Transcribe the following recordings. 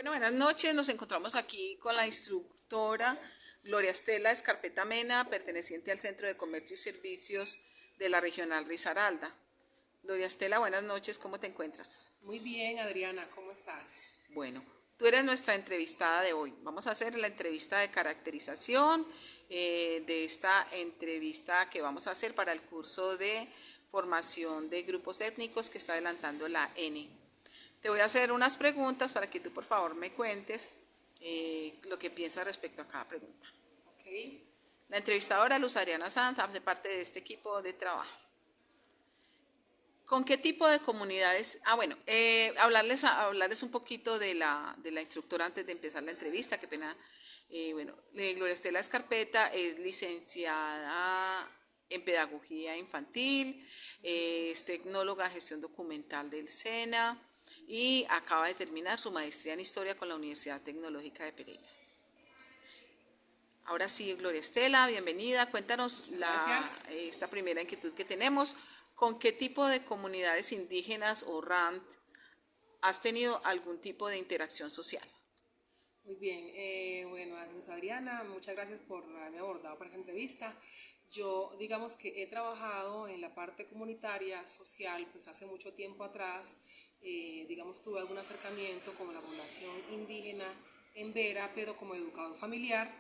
Bueno, buenas noches. Nos encontramos aquí con la instructora Gloria Estela Escarpeta Mena, perteneciente al Centro de Comercio y Servicios de la Regional Risaralda. Gloria Estela, buenas noches. ¿Cómo te encuentras? Muy bien, Adriana, ¿cómo estás? Bueno, tú eres nuestra entrevistada de hoy. Vamos a hacer la entrevista de caracterización de esta entrevista que vamos a hacer para el curso de formación de grupos étnicos que está adelantando la N. Te voy a hacer unas preguntas para que tú por favor me cuentes lo que piensas respecto a cada pregunta. Ok. La entrevistadora Luz Adriana Sanz hace parte de este equipo de trabajo. ¿Con qué tipo de comunidades? Hablarles un poquito de la instructora antes de empezar la entrevista, qué pena. Gloria Estela Escarpeta es licenciada en Pedagogía Infantil, es tecnóloga en Gestión Documental del SENA y acaba de terminar su maestría en Historia con la Universidad Tecnológica de Pereira. Ahora sí, Gloria Estela, bienvenida. Cuéntanos Gracias. esta primera inquietud que tenemos. ¿Con qué tipo de comunidades indígenas o RANT has tenido algún tipo de interacción social? Muy bien. Bueno, Luz Adriana, muchas gracias por haberme abordado para esta entrevista. Yo, digamos que he trabajado en la parte comunitaria, social, pues hace mucho tiempo atrás. Digamos, tuve algún acercamiento con la población indígena en Vera, pero como educador familiar,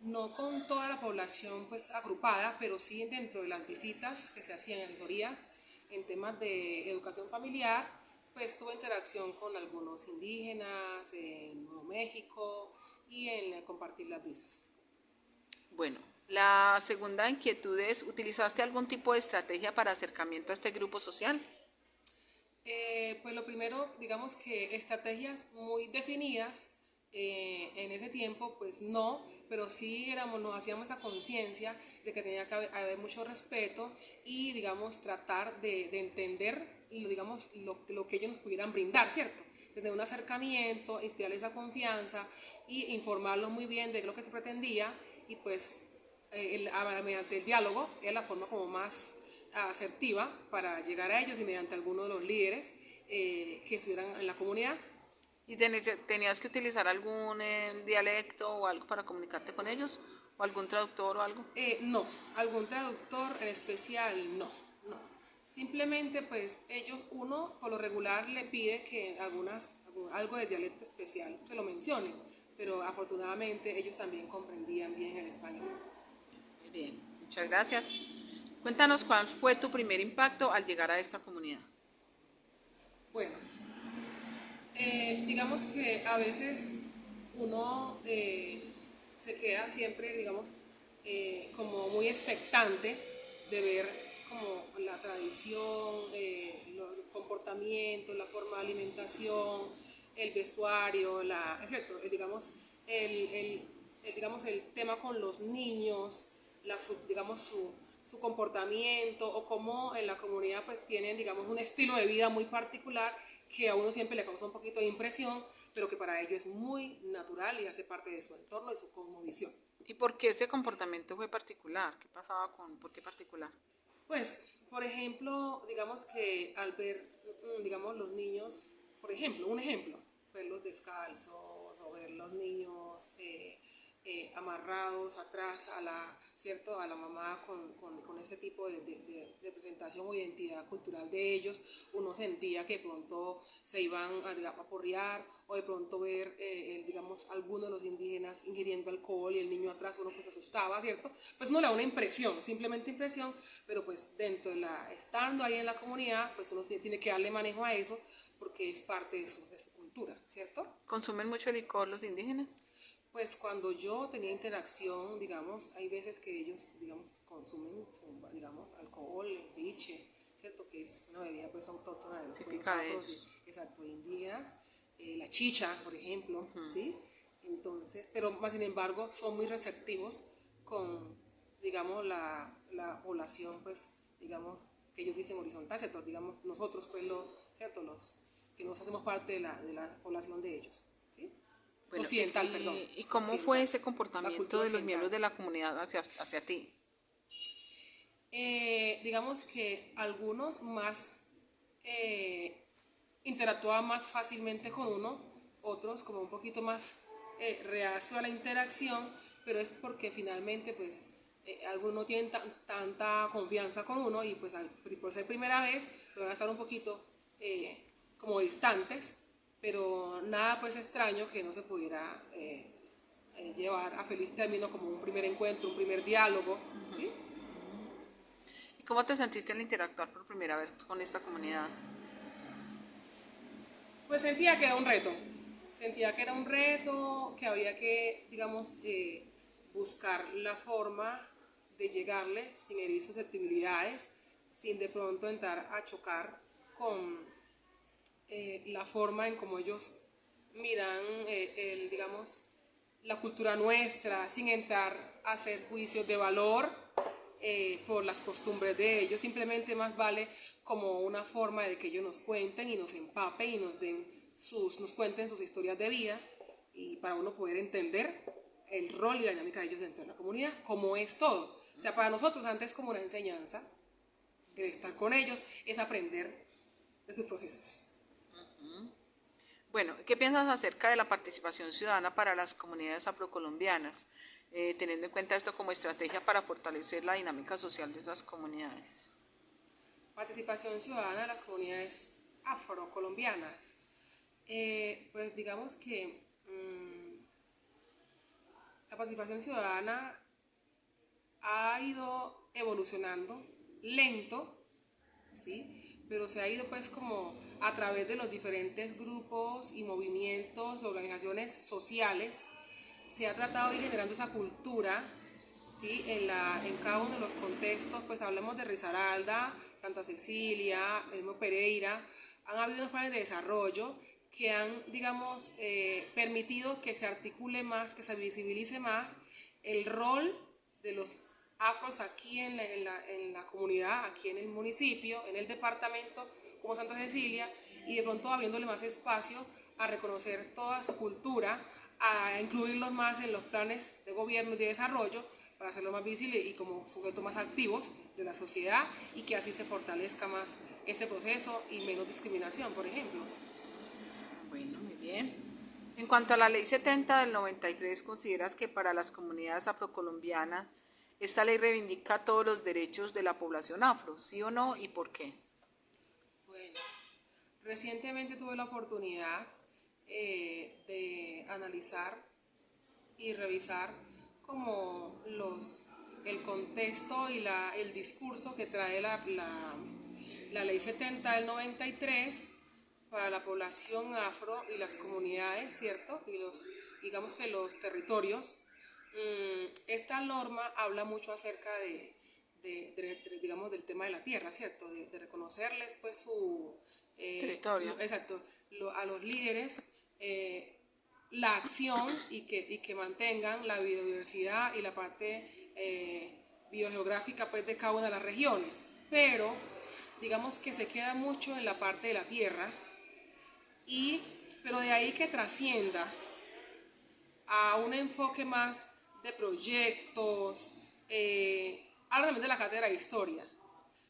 no con toda la población pues agrupada, pero sí dentro de las visitas que se hacían, asesorías en temas de educación familiar, pues tuve interacción con algunos indígenas en Nuevo México y en compartir las visas. Bueno, la segunda inquietud es, ¿utilizaste algún tipo de estrategia para acercamiento a este grupo social? Pues lo primero, digamos que estrategias muy definidas en ese tiempo, pues no, pero sí nos hacíamos esa conciencia de que tenía que haber mucho respeto y, digamos, tratar de entender, digamos, lo que ellos nos pudieran brindar, ¿cierto? Tener un acercamiento, inspirarles esa confianza y informarlos muy bien de lo que se pretendía y pues mediante el diálogo es la forma como más asertiva para llegar a ellos y mediante algunos de los líderes que estuvieran en la comunidad. ¿Y tenías que utilizar algún dialecto o algo para comunicarte con ellos? ¿O algún traductor o algo? No, algún traductor en especial, no, no. Simplemente pues uno por lo regular le pide que algo de dialecto especial se lo mencione, pero afortunadamente ellos también comprendían bien el español. Muy bien, muchas gracias. Cuéntanos cuál fue tu primer impacto al llegar a esta comunidad. Bueno, digamos que a veces uno se queda siempre, digamos, como muy expectante de ver como la tradición, los comportamientos, la forma de alimentación, el vestuario, es cierto, digamos, el tema con los niños, digamos, su comportamiento o cómo en la comunidad pues tienen, digamos, un estilo de vida muy particular que a uno siempre le causa un poquito de impresión, pero que para ellos es muy natural y hace parte de su entorno y su cosmovisión. ¿Y por qué ese comportamiento fue particular? ¿Qué pasaba por qué particular? Pues, por ejemplo, digamos que al ver, digamos, los niños, por ejemplo, un ejemplo, verlos descalzos o ver los niños amarrados atrás ¿cierto? A la mamá con ese tipo de presentación o identidad cultural de ellos, uno sentía que de pronto se iban a porrear o de pronto ver, digamos, algunos de los indígenas ingiriendo alcohol y el niño atrás, uno pues se asustaba, ¿cierto? Pues uno le da una impresión, simplemente impresión, pero pues estando ahí en la comunidad, pues uno tiene que darle manejo a eso porque es parte de su cultura, ¿cierto? ¿Consumen mucho licor los indígenas? Pues cuando yo tenía interacción, digamos, hay veces que ellos, digamos, consumen, digamos, alcohol, liche, ¿cierto? Que es una bebida pues autóctona de los pueblos Típica de afros, ellos. exacto, indígenas, la chicha, por ejemplo, ¿sí? Entonces, pero más sin embargo son muy receptivos con, digamos, la población, pues, digamos, que ellos dicen horizontal, ¿cierto? Digamos, nosotros, pues, ¿cierto? Los que nos hacemos parte de la población de ellos, ¿sí? Bueno, Occidental, perdón. ¿y cómo fue Occidental. ese La comportamiento cultura de los occidental. miembros de la comunidad hacia ti? Digamos que algunos más interactuaban más fácilmente con uno, otros como un poquito más reacio a la interacción, pero es porque finalmente pues algunos no tienen tanta confianza con uno y pues por ser primera vez pues, van a estar un poquito como distantes, pero nada pues extraño que no se pudiera llevar a feliz término como un primer encuentro, un primer diálogo, ¿sí? ¿Y cómo te sentiste al interactuar por primera vez con esta comunidad? Pues sentía que era un reto, que había que, digamos, buscar la forma de llegarle sin herir susceptibilidades, sin de pronto entrar a chocar con la forma en cómo ellos miran, digamos, la cultura nuestra, sin entrar a hacer juicios de valor por las costumbres de ellos. Simplemente más vale como una forma de que ellos nos cuenten y nos empapen y nos cuenten sus historias de vida, y para uno poder entender el rol y la dinámica de ellos dentro de la comunidad, como es todo. O sea, para nosotros antes como una enseñanza de estar con ellos es aprender de sus procesos. Bueno, ¿qué piensas acerca de la participación ciudadana para las comunidades afrocolombianas, teniendo en cuenta esto como estrategia para fortalecer la dinámica social de esas comunidades? Participación ciudadana de las comunidades afrocolombianas. Pues digamos que la participación ciudadana ha ido evolucionando lento, ¿sí? Pero se ha ido pues como a través de los diferentes grupos y movimientos, organizaciones sociales, se ha tratado de ir generando esa cultura, ¿sí? En cada uno de los contextos, pues hablemos de Risaralda, Santa Cecilia, el mismo Pereira, han habido unos planes de desarrollo que han, digamos, permitido que se articule más, que se visibilice más el rol de los afros aquí en la comunidad, aquí en el municipio, en el departamento como Santa Cecilia, y de pronto abriéndole más espacio a reconocer toda su cultura, a incluirlos más en los planes de gobierno y de desarrollo para hacerlos más visibles y como sujetos más activos de la sociedad, y que así se fortalezca más este proceso y menos discriminación, por ejemplo. Bueno, muy bien. En cuanto a la Ley 70 del 93, ¿consideras que para las comunidades afrocolombianas esta ley reivindica todos los derechos de la población afro, sí o no, y por qué? Bueno, recientemente tuve la oportunidad de analizar y revisar como el contexto y el discurso que trae la Ley 70 del 93 para la población afro y las comunidades, ¿cierto? Y digamos que los territorios. Esta norma habla mucho acerca digamos, del tema de la tierra, ¿cierto? De reconocerles pues su... Territorio. exacto, a los líderes la acción y que mantengan la biodiversidad y la parte biogeográfica pues de cada una de las regiones, pero digamos que se queda mucho en la parte de la tierra, pero de ahí que trascienda a un enfoque más de proyectos, habla también de la cátedra de historia,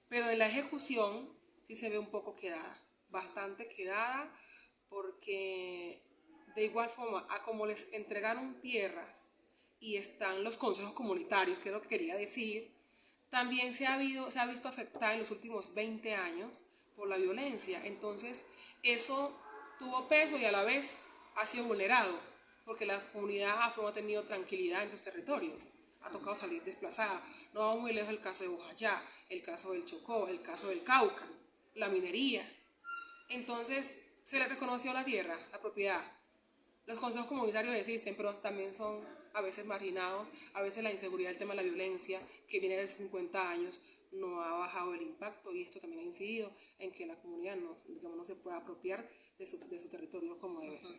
pero en la ejecución sí se ve un poco quedada, bastante quedada, porque de igual forma a como les entregaron tierras y están los consejos comunitarios, que es lo que quería decir, también se ha visto afectada en los últimos 20 años por la violencia. Entonces eso tuvo peso y a la vez ha sido vulnerado, porque la comunidad afro no ha tenido tranquilidad en sus territorios, ha tocado salir desplazada. No vamos muy lejos el caso de Bojayá, el caso del Chocó, el caso del Cauca, la minería. Entonces se le reconoció la tierra, la propiedad. Los consejos comunitarios existen, pero también son a veces marginados. A veces la inseguridad, el tema de la violencia, que viene desde 50 años, no ha bajado el impacto, y esto también ha incidido en que la comunidad no se pueda apropiar de su territorio como debe ser.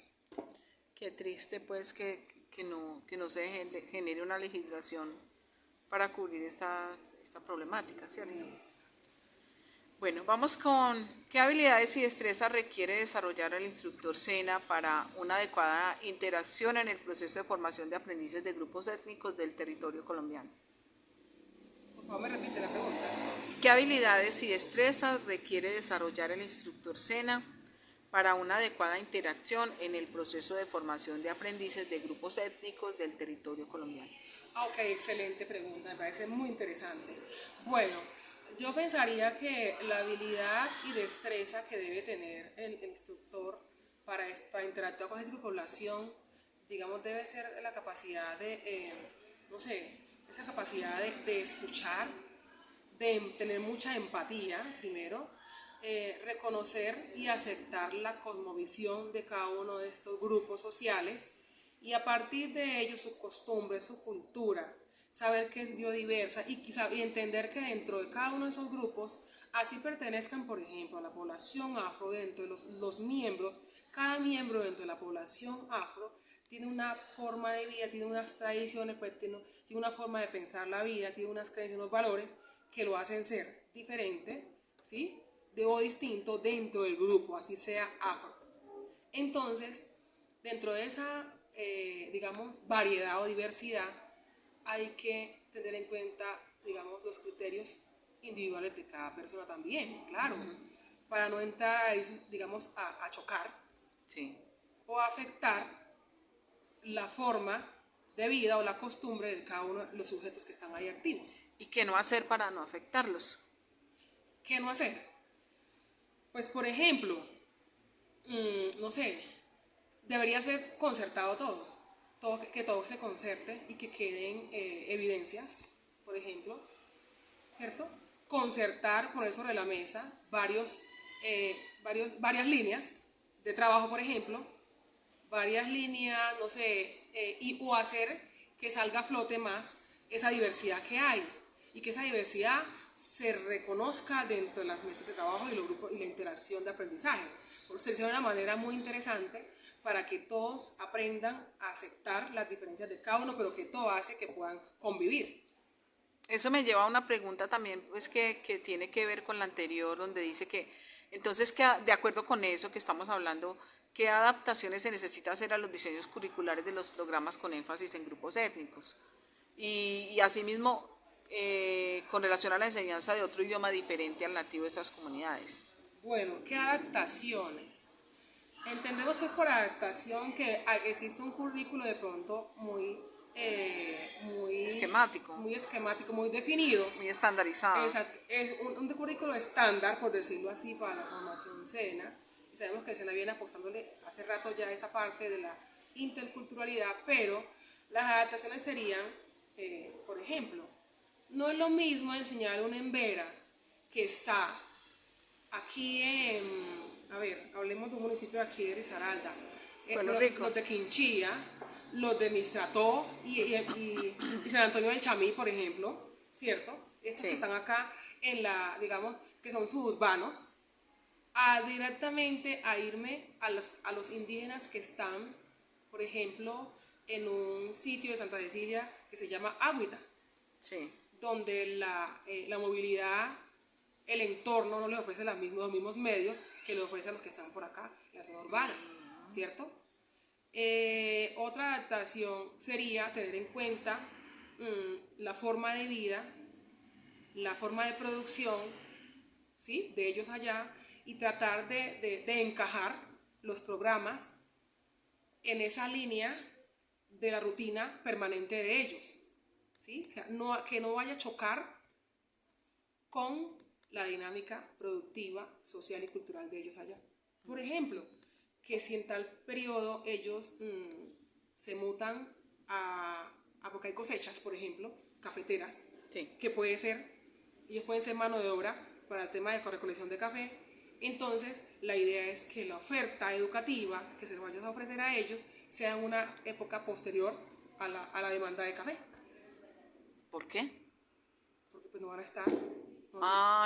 Qué triste pues que no se genere una legislación para cubrir esta problemática, ¿cierto? Bueno, vamos con qué habilidades y destrezas requiere desarrollar el instructor SENA para una adecuada interacción en el proceso de formación de aprendices de grupos étnicos del territorio colombiano. Por favor, me repite la pregunta. ¿Qué habilidades y destrezas requiere desarrollar el instructor SENA para una adecuada interacción en el proceso de formación de aprendices de grupos étnicos del territorio colombiano? Ok, excelente pregunta, me parece muy interesante. Bueno, yo pensaría que la habilidad y destreza que debe tener el instructor para interactuar con esta población, digamos, debe ser la capacidad de, no sé, esa capacidad de escuchar, de tener mucha empatía, primero, reconocer y aceptar la cosmovisión de cada uno de estos grupos sociales y a partir de ello su costumbre, su cultura, saber que es biodiversa y entender que dentro de cada uno de esos grupos, así pertenezcan, por ejemplo, a la población afro, dentro de los miembros, cada miembro dentro de la población afro tiene una forma de vida, tiene unas tradiciones, pues tiene una forma de pensar la vida, tiene unas creencias, unos valores que lo hacen ser diferente, ¿sí? O distinto dentro del grupo, así sea afro. Entonces, dentro de esa, digamos, variedad o diversidad, hay que tener en cuenta, digamos, los criterios individuales de cada persona también, claro, para no entrar, digamos, a chocar Sí. o a afectar la forma de vida o la costumbre de cada uno de los sujetos que están ahí activos. ¿Y qué no hacer para no afectarlos? ¿Qué no hacer? Pues, por ejemplo, no sé, debería ser concertado que todo se concerte y que queden evidencias, por ejemplo, ¿cierto? Concertar, poner sobre la mesa varias líneas de trabajo, por ejemplo, varias líneas, no sé, o hacer que salga a flote más esa diversidad que hay y que esa diversidad se reconozca dentro de las mesas de trabajo y los grupos y la interacción de aprendizaje. Sería una manera muy interesante para que todos aprendan a aceptar las diferencias de cada uno, pero que todo hace que puedan convivir. Eso me lleva a una pregunta también, pues que tiene que ver con la anterior, donde dice que, entonces, que de acuerdo con eso que estamos hablando, ¿qué adaptaciones se necesita hacer a los diseños curriculares de los programas con énfasis en grupos étnicos? Y asimismo, con relación a la enseñanza de otro idioma diferente al nativo de esas comunidades. Bueno, ¿qué adaptaciones? Entendemos que es por adaptación que existe un currículo de pronto Esquemático, muy esquemático, muy definido. muy estandarizado. Exacto, es un currículo estándar, por decirlo así, para la formación SENA. Y sabemos que el SENA viene apostándole hace rato ya esa parte de la interculturalidad, pero las adaptaciones serían, por ejemplo, no es lo mismo enseñar una embera que está aquí a ver, hablemos de un municipio de aquí de Risaralda, los de Quinchía, los de Mistrató y San Antonio del Chamí, por ejemplo, ¿cierto? Estos sí, que están acá en la, digamos, que son suburbanos, a directamente a irme a los indígenas que están, por ejemplo, en un sitio de Santa Cecilia que se llama Agüita, sí, donde la movilidad, el entorno no les ofrece los mismos medios que le ofrece a los que están por acá en la zona urbana, ¿cierto? Otra adaptación sería tener en cuenta la forma de vida, la forma de producción, ¿sí?, de ellos allá y tratar de encajar los programas en esa línea de la rutina permanente de ellos, ¿sí? O sea, que no vaya a chocar con la dinámica productiva, social y cultural de ellos allá. Por ejemplo, que si en tal periodo ellos se mutan porque hay cosechas, por ejemplo, cafeteras, sí, que puede ser, ellos pueden ser mano de obra para el tema de recolección de café. Entonces, la idea es que la oferta educativa que se les vaya a ofrecer a ellos sea en una época posterior a la demanda de café. ¿Por qué? Porque pues no van a estar.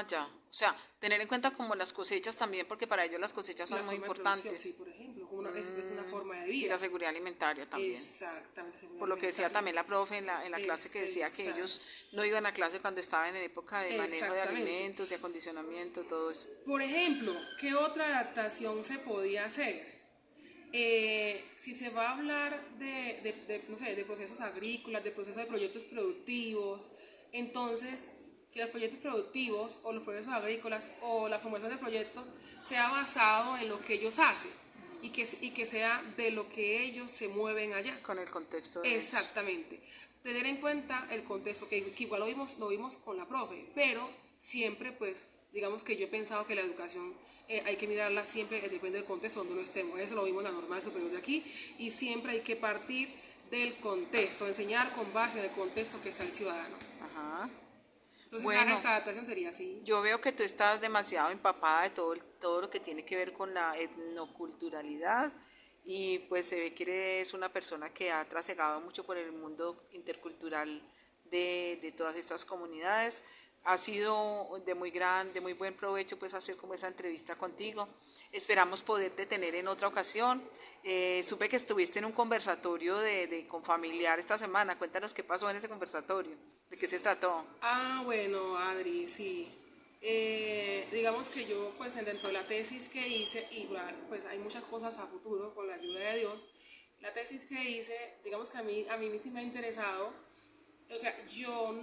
Ya. O sea, tener en cuenta como las cosechas también, porque para ellos las cosechas son muy importantes. Sí, por ejemplo, es una forma de vida. Y la seguridad alimentaria también. Exactamente. Por lo que decía también la profe en la clase, que decía que ellos no iban a clase cuando estaban en época de manejo de alimentos, de acondicionamiento, todo eso. Por ejemplo, ¿qué otra adaptación se podía hacer? Si se va a hablar no sé, de procesos agrícolas, de procesos de proyectos productivos, entonces que los proyectos productivos o los procesos agrícolas o la formación de proyectos sea basado en lo que ellos hacen y que sea de lo que ellos se mueven allá. Con el contexto de exactamente. Tener en cuenta el contexto, que igual lo vimos con la profe, pero siempre pues digamos que yo he pensado que la educación hay que mirarla siempre, depende del contexto donde uno estemos. Eso lo vimos en la normal superior de aquí y siempre hay que partir del contexto, enseñar con base en el contexto que está el ciudadano. Ajá. Entonces Bueno, esa adaptación sería así. yo veo que tú estás demasiado empapada de todo lo que tiene que ver con la etnoculturalidad y pues se ve que eres una persona que ha trasegado mucho por el mundo intercultural de todas estas comunidades. Ha sido de muy buen provecho pues hacer como esa entrevista contigo. Esperamos poderte tener en otra ocasión. Supe que estuviste en un conversatorio con familiar esta semana. Cuéntanos qué pasó en ese conversatorio, de qué se trató. Bueno, Adri, sí. Digamos que yo, pues, dentro de la tesis que hice, igual, pues, hay muchas cosas a futuro, con la ayuda de Dios. La tesis que hice, digamos que a mí sí me ha interesado. O sea, yo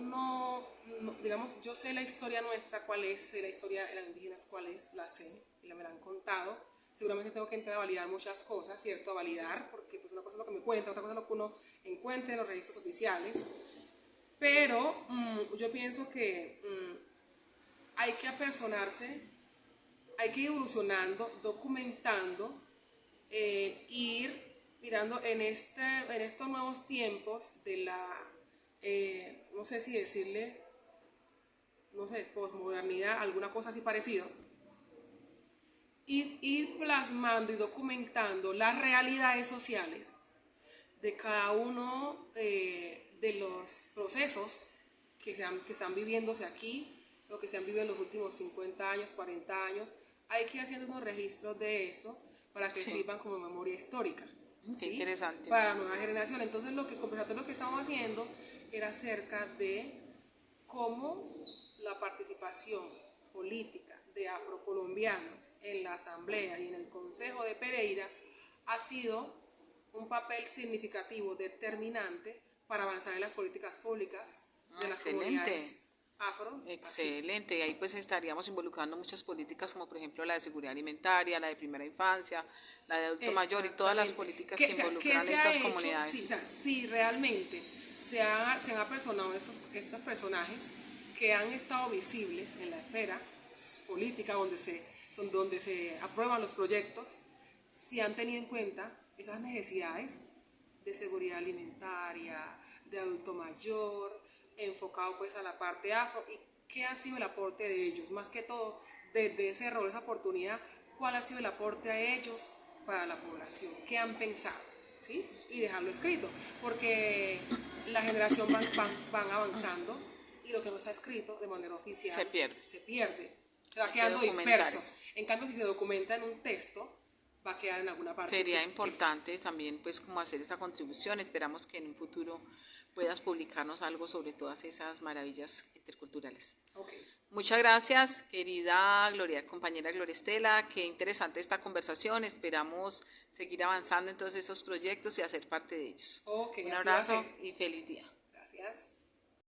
digamos, yo sé la historia nuestra, cuál es, sé la historia de las indígenas, cuál es, la sé, y me la han contado. Seguramente tengo que entrar a validar muchas cosas, ¿cierto? A validar, porque pues una cosa es lo que me cuenta, otra cosa es lo que uno encuentra en los registros oficiales. Pero yo pienso que hay que apersonarse, hay que ir evolucionando, documentando, ir mirando en estos nuevos tiempos de la, no sé si decirle, no sé, posmodernidad, alguna cosa así parecido, ir plasmando y documentando las realidades sociales de cada uno de los procesos que están viviéndose aquí, lo que se han vivido en los últimos 50 años, 40 años. Hay que ir haciendo unos registros de eso para que sirvan como memoria histórica. Qué interesante. Para la nueva generación. Entonces, lo que estamos haciendo era acerca de cómo la participación política de afrocolombianos en la Asamblea y en el Consejo de Pereira ha sido un papel significativo, determinante para avanzar en las políticas públicas de las comunidades afro. Excelente, y ahí pues estaríamos involucrando muchas políticas como por ejemplo la de seguridad alimentaria, la de primera infancia, la de adulto mayor y todas las políticas que involucran estas comunidades. Sí, realmente se han apersonado estos personajes que han estado visibles en la esfera política donde se aprueban los proyectos, si han tenido en cuenta esas necesidades de seguridad alimentaria, de adulto mayor, enfocado pues a la parte afro, y qué ha sido el aporte de ellos, más que todo desde ese rol, esa oportunidad, cuál ha sido el aporte a ellos para la población, qué han pensado, ¿sí? Y dejarlo escrito, porque la generación van avanzando y lo que no está escrito de manera oficial se va quedando disperso. En cambio, si se documenta en un texto, va a quedar en alguna parte. Sería importante también pues como hacer esa contribución. Esperamos que en un futuro puedas publicarnos algo sobre todas esas maravillas interculturales. Okay. Muchas gracias, querida compañera Gloria Estela. Qué interesante esta conversación. Esperamos seguir avanzando en todos esos proyectos y hacer parte de ellos. Okay, un abrazo y feliz día. Gracias.